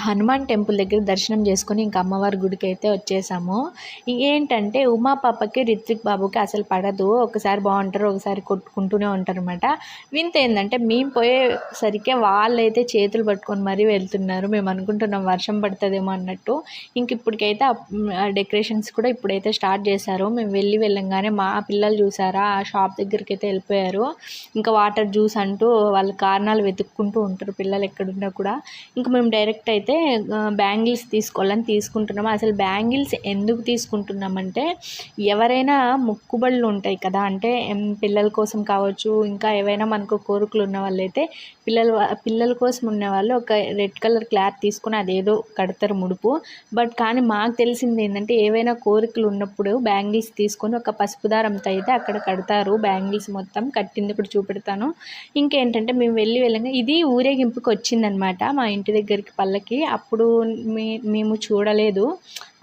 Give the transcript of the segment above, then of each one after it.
Hanuman temple దగ్గర దర్శనం చేసుకొని ఇంకా అమ్మవారి గుడికి అయితే వచ్చేసాము. ఏంటంటే ఉమా పాపకి రిత్విక్ బాబుకి అసలు పడదు. ఒకసారి బాగుంటారు, ఒకసారి కొట్టుకుంటూనే ఉంటారనమాట. వింత ఏంటంటే మేము పోయేసరికి వాళ్ళైతే చేతులు పట్టుకొని మరీ వెళ్తున్నారు. మేము అనుకుంటున్నాం వర్షం పడుతుందేమో అన్నట్టు. ఇంక ఇప్పటికైతే డెకరేషన్స్ కూడా ఇప్పుడైతే స్టార్ట్ చేశారు. మేము వెళ్ళంగానే మా పిల్లలు చూసారా ఆ షాప్ దగ్గరికి అయితే వెళ్ళిపోయారు. ఇంకా వాటర్ జ్యూస్ అంటూ వాళ్ళ కారణాలు వెతుక్కుంటూ ఉంటారు పిల్లలు ఎక్కడున్నా కూడా. ఇంకా మేము డైరెక్ట్ అయితే బ్యాంగిల్స్ తీసుకోవాలని తీసుకుంటున్నాము. అసలు బ్యాంగిల్స్ ఎందుకు తీసుకుంటున్నామంటే ఎవరైనా మొక్కుబళ్ళు ఉంటాయి కదా, అంటే పిల్లల కోసం కావచ్చు, ఇంకా ఏవైనా మనకు కోరికలు ఉన్న వాళ్ళైతే పిల్లల కోసం ఉన్నవాళ్ళు ఒక రెడ్ కలర్ క్లాత్ తీసుకుని అదేదో కడతారు ముడుపు. కానీ మాకు తెలిసింది ఏంటంటే ఏవైనా కోరికలు ఉన్నప్పుడు బ్యాంగిల్స్ తీసుకొని ఒక పసుపు దారంతో అయితే అక్కడ కడతారు. బ్యాంగిల్స్ మొత్తం కట్టింది ఇప్పుడు చూపెడతాను. ఇంకేంటంటే మేము వెళ్ళంగా ఇది ఊరేగింపుకి వచ్చిందనమాట మా ఇంటి దగ్గరికి పల్లకి. అప్పుడు మేము చూడలేదు,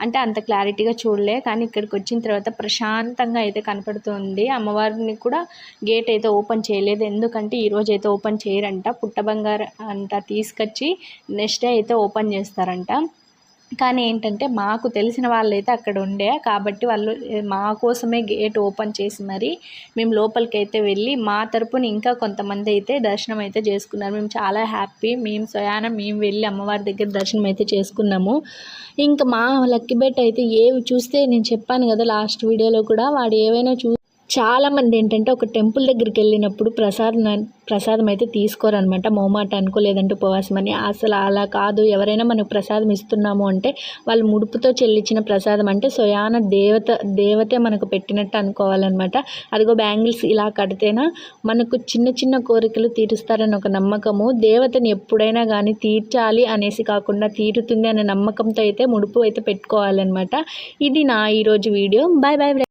అంటే అంత క్లారిటీగా చూడలే. కానీ ఇక్కడికి వచ్చిన తర్వాత ప్రశాంతంగా అయితే కనపడుతుంది. అమ్మవారిని కూడా గేట్ అయితే ఓపెన్ చేయలేదు, ఎందుకంటే ఈరోజు అయితే ఓపెన్ చేయరంట. పుట్టబంగారు అంట తీసుకొచ్చి నెక్స్ట్ డే అయితే ఓపెన్ చేస్తారంట. కానీ ఏంటంటే మాకు తెలిసిన వాళ్ళైతే అక్కడ ఉండే కాబట్టి వాళ్ళు మా కోసమే గేట్ ఓపెన్ చేసి మరి మేము లోపలికి అయితే వెళ్ళి మా తరపున ఇంకా కొంతమంది అయితే దర్శనం అయితే చేసుకున్నారు. మేము చాలా హ్యాపీ. మేము వెళ్ళి అమ్మవారి దగ్గర దర్శనం అయితే చేసుకున్నాము. ఇంకా మా లక్కీ బెట్ అయితే ఏవి చూస్తే నేను చెప్పాను కదా లాస్ట్ వీడియోలో కూడా, వాడు ఏవైనా చాలామంది ఏంటంటే ఒక టెంపుల్ దగ్గరికి వెళ్ళినప్పుడు ప్రసాదం అయితే తీసుకోరనమాట, మొహమాట అనుకో లేదంటే ఉపవాసం అని. అసలు అలా కాదు. ఎవరైనా మనకు ప్రసాదం ఇస్తున్నాము అంటే వాళ్ళు ముడుపుతో చెల్లించిన ప్రసాదం అంటే స్వయాన దేవతే మనకు పెట్టినట్టు అనుకోవాలన్నమాట. అదిగో బ్యాంగిల్స్ ఇలా కడితేనా మనకు చిన్న కోరికలు తీరుస్తారని ఒక నమ్మకము. దేవతని ఎప్పుడైనా కానీ తీర్చాలి అనేసి కాకుండా తీరుతుంది అనే నమ్మకంతో అయితే ముడుపు అయితే పెట్టుకోవాలన్నమాట. ఇది నా ఈరోజు వీడియో. Bye bye.